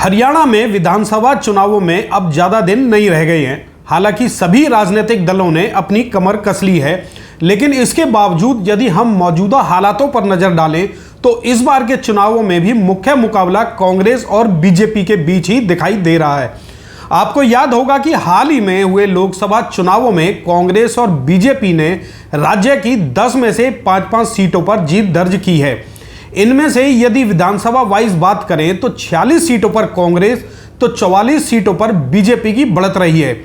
हरियाणा में विधानसभा चुनावों में अब ज्यादा दिन नहीं रह गए हैं। हालांकि सभी राजनीतिक दलों ने अपनी कमर कस ली है, लेकिन इसके बावजूद यदि हम मौजूदा हालातों पर नजर डालें तो इस बार के चुनावों में भी मुख्य मुकाबला कांग्रेस और बीजेपी के बीच ही दिखाई दे रहा है। आपको याद होगा कि हाल ही में हुए लोकसभा चुनावों में कांग्रेस और बीजेपी ने राज्य की 10 में से 5-5 सीटों पर जीत दर्ज की है। इनमें से यदि विधानसभा वाइज बात करें तो 46 सीटों पर कांग्रेस तो 44 सीटों पर बीजेपी की बढ़त रही है।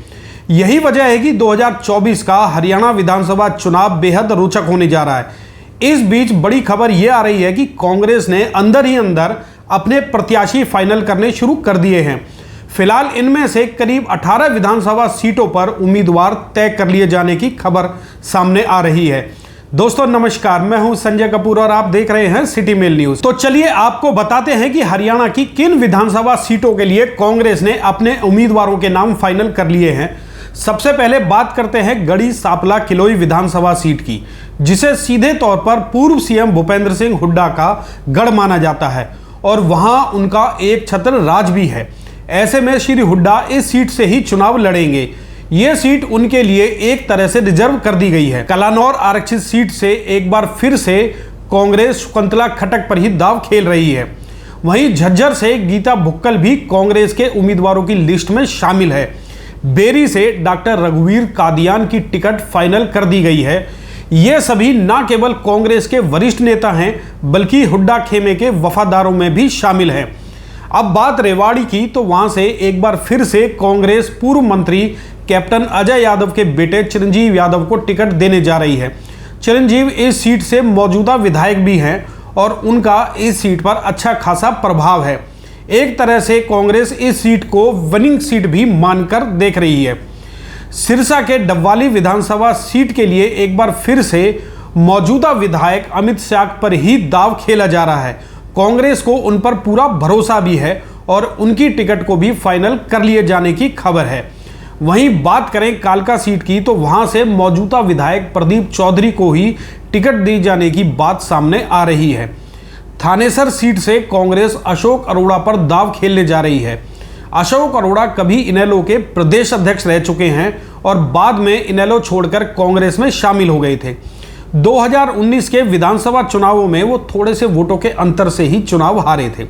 यही वजह है कि 2024 का हरियाणा विधानसभा चुनाव बेहद रोचक होने जा रहा है। इस बीच बड़ी खबर यह आ रही है कि कांग्रेस ने अंदर ही अंदर अपने प्रत्याशी फाइनल करने शुरू कर दिए हैं। फिलहाल इनमें से करीब 18 विधानसभा सीटों पर उम्मीदवार तय कर लिए जाने की खबर सामने आ रही है। दोस्तों नमस्कार, मैं हूं संजय कपूर और आप देख रहे हैं सिटी मेल न्यूज। तो चलिए आपको बताते हैं कि हरियाणा की किन विधानसभा सीटों के लिए कांग्रेस ने अपने उम्मीदवारों के नाम फाइनल कर लिए हैं। सबसे पहले बात करते हैं गढ़ी सांपला किलोई विधानसभा सीट की, जिसे सीधे तौर पर पूर्व सीएम भूपेंद्र सिंह हुड्डा का गढ़ माना जाता है और वहां उनका एक छत्र राज भी है। ऐसे में श्री हुड्डा इस सीट से ही चुनाव लड़ेंगे। यह सीट उनके लिए एक तरह से रिजर्व कर दी गई है। कलानौर आरक्षित सीट से एक बार फिर से कांग्रेस शकुंतला खट्टक पर ही दांव खेल रही है। वहीं झज्जर से गीता भुक्कल भी कांग्रेस के उम्मीदवारों की लिस्ट में शामिल है। बेरी से डॉक्टर रघुवीर कादियान की टिकट फाइनल कर दी गई है। ये सभी न केवल कांग्रेस के वरिष्ठ नेता हैं बल्कि हुड्डा खेमे के वफादारों में भी शामिल हैं। अब बात रेवाड़ी की तो वहां से एक बार फिर से कांग्रेस पूर्व मंत्री कैप्टन अजय यादव के बेटे चिरंजीव यादव को टिकट देने जा रही है। चिरंजीव इस सीट से मौजूदा विधायक भी हैं और उनका इस सीट पर अच्छा खासा प्रभाव है। एक तरह से कांग्रेस इस सीट को विनिंग सीट भी मानकर देख रही है। सिरसा के डबवाली विधानसभा सीट के लिए एक बार फिर से मौजूदा विधायक अमित शाह पर ही दांव खेला जा रहा है। कांग्रेस को उन पर पूरा भरोसा भी है और उनकी टिकट को भी फाइनल कर लिए जाने की खबर है। वहीं बात करें कालका सीट की तो वहां से मौजूदा विधायक प्रदीप चौधरी को ही टिकट दी जाने की बात सामने आ रही है। थानेसर सीट से कांग्रेस अशोक अरोड़ा पर दांव खेलने जा रही है। अशोक अरोड़ा कभी इनेलो के प्रदेश अध्यक्ष रह चुके हैं और बाद में इनेलो छोड़कर कांग्रेस में शामिल हो गए थे। 2019 के विधानसभा चुनावों में वो थोड़े से वोटों के अंतर से ही चुनाव हारे थे।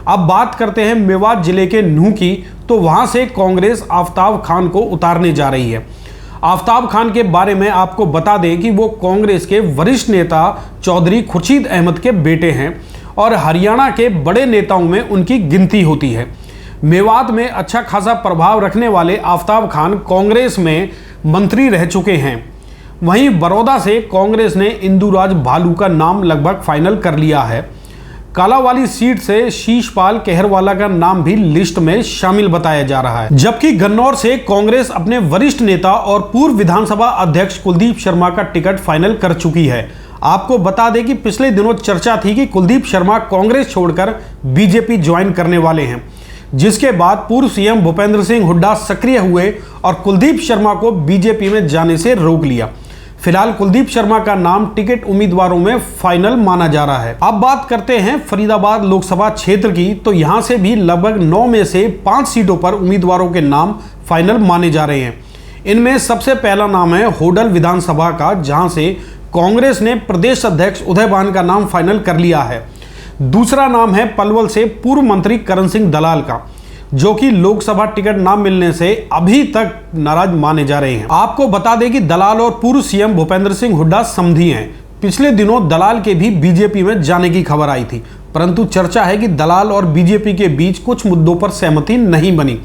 अब बात करते हैं मेवात जिले के नूह की, तो वहां से कांग्रेस आफ्ताब खान को उतारने जा रही है। आफ्ताब खान के बारे में आपको बता दें कि वो कांग्रेस के वरिष्ठ नेता चौधरी खुर्शीद अहमद के बेटे हैं और हरियाणा के बड़े नेताओं में उनकी गिनती होती है। मेवात में अच्छा खासा प्रभाव रखने वाले आफ्ताब खान कांग्रेस में मंत्री रह चुके हैं। वहीं बड़ौदा से कांग्रेस ने इंदुराज भालू का नाम लगभग फाइनल कर लिया है। कालावाली सीट से शीशपाल कहरवाला का नाम भी लिस्ट में शामिल बताया जा रहा है। जबकि गन्नौर से कांग्रेस अपने वरिष्ठ नेता और पूर्व विधानसभा अध्यक्ष कुलदीप शर्मा का टिकट फाइनल कर चुकी है। आपको बता दें कि पिछले दिनों चर्चा थी कि कुलदीप शर्मा कांग्रेस छोड़कर बीजेपी ज्वाइन करने वाले हैं, जिसके बाद पूर्व सीएम भूपेंद्र सिंह हुड्डा सक्रिय हुए और कुलदीप शर्मा को बीजेपी में जाने से रोक लिया। फिलहाल कुलदीप शर्मा का नाम टिकट उम्मीदवारों में फाइनल माना जा रहा है। अब बात करते हैं फरीदाबाद लोकसभा क्षेत्र की, तो यहां से भी लगभग 9 में से 5 सीटों पर उम्मीदवारों के नाम फाइनल माने जा रहे हैं। इनमें सबसे पहला नाम है होडल विधानसभा का, जहां से कांग्रेस ने प्रदेश अध्यक्ष उदय भान का नाम फाइनल कर लिया है। दूसरा नाम है पलवल से पूर्व मंत्री करण सिंह दलाल का, जो कि लोकसभा टिकट ना मिलने से अभी तक नाराज माने जा रहे हैं। आपको बता दें कि दलाल और पूर्व सीएम भूपेंद्र सिंह हुड्डा समधी हैं। पिछले दिनों दलाल के भी बीजेपी में जाने की खबर आई थी, परंतु चर्चा है कि दलाल और बीजेपी के बीच कुछ मुद्दों पर सहमति नहीं बनी,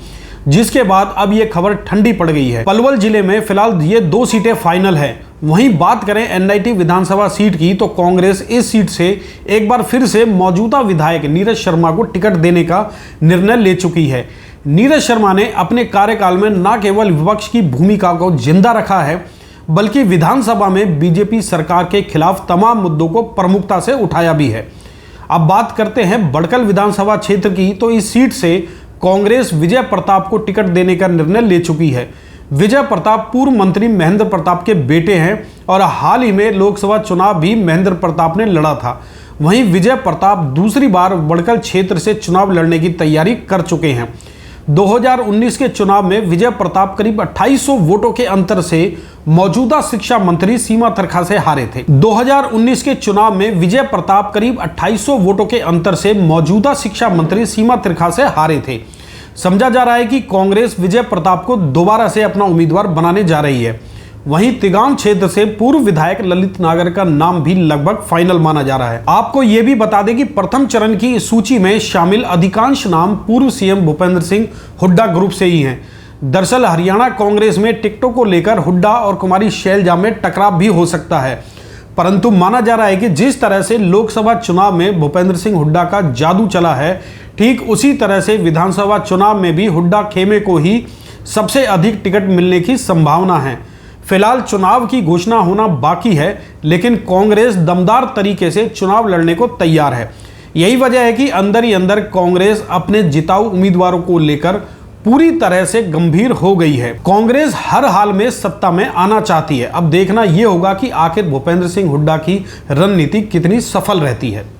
जिसके बाद अब यह खबर ठंडी पड़ गई है। पलवल जिले में फिलहाल ये 2 सीटें फाइनल है। वहीं बात करें एनआईटी विधानसभा सीट की, तो कांग्रेस इस सीट से एक बार फिर से मौजूदा विधायक नीरज शर्मा को टिकट देने का निर्णय ले चुकी है। नीरज शर्मा ने अपने कार्यकाल में न केवल विपक्ष की भूमिका को जिंदा रखा है, बल्कि विधानसभा में बीजेपी सरकार के खिलाफ तमाम मुद्दों को प्रमुखता से उठाया भी है। अब बात करते हैं बड़कल विधानसभा क्षेत्र की, तो इस सीट से कांग्रेस विजय प्रताप को टिकट देने का निर्णय ले चुकी है। विजय प्रताप पूर्व मंत्री महेंद्र प्रताप के बेटे हैं और हाल ही में लोकसभा चुनाव भी महेंद्र प्रताप ने लड़ा था। वहीं विजय प्रताप दूसरी बार बड़कल क्षेत्र से चुनाव लड़ने की तैयारी कर चुके हैं। 2019 के चुनाव में विजय प्रताप करीब 2800 वोटों के अंतर से मौजूदा शिक्षा मंत्री सीमा त्रिखा से हारे थे। 2019 के चुनाव में विजय प्रताप करीब 2800 वोटों के अंतर से मौजूदा शिक्षा मंत्री सीमा त्रिखा से हारे थे। समझा जा रहा है कि कांग्रेस विजय प्रताप को दोबारा से अपना उम्मीदवार बनाने जा रही है। वहीं तिगांव क्षेत्र से पूर्व विधायक ललित नागर का नाम भी लगभग फाइनल माना जा रहा है। आपको यह भी बता दें कि प्रथम चरण की सूची में शामिल अधिकांश नाम पूर्व सीएम भूपेंद्र सिंह हुड्डा ग्रुप से ही हैं। दरअसल हरियाणा कांग्रेस में टिकटों को लेकर हुड्डा और कुमारी शैलजा में टकराव भी हो सकता है, परंतु माना जा रहा है कि जिस तरह से लोकसभा चुनाव में भूपेंद्र सिंह हुड्डा का जादू चला है, ठीक उसी तरह से विधानसभा चुनाव में भी हुड्डा खेमे को ही सबसे अधिक टिकट मिलने की संभावना है। फिलहाल चुनाव की घोषणा होना बाकी है, लेकिन कांग्रेस दमदार तरीके से चुनाव लड़ने को तैयार है। यही वजह है कि अंदर ही अंदर कांग्रेस अपने जिताऊ उम्मीदवारों को लेकर पूरी तरह से गंभीर हो गई है। कांग्रेस हर हाल में सत्ता में आना चाहती है। अब देखना यह होगा कि आखिर भूपेंद्र सिंह हुड्डा की रणनीति कितनी सफल रहती है।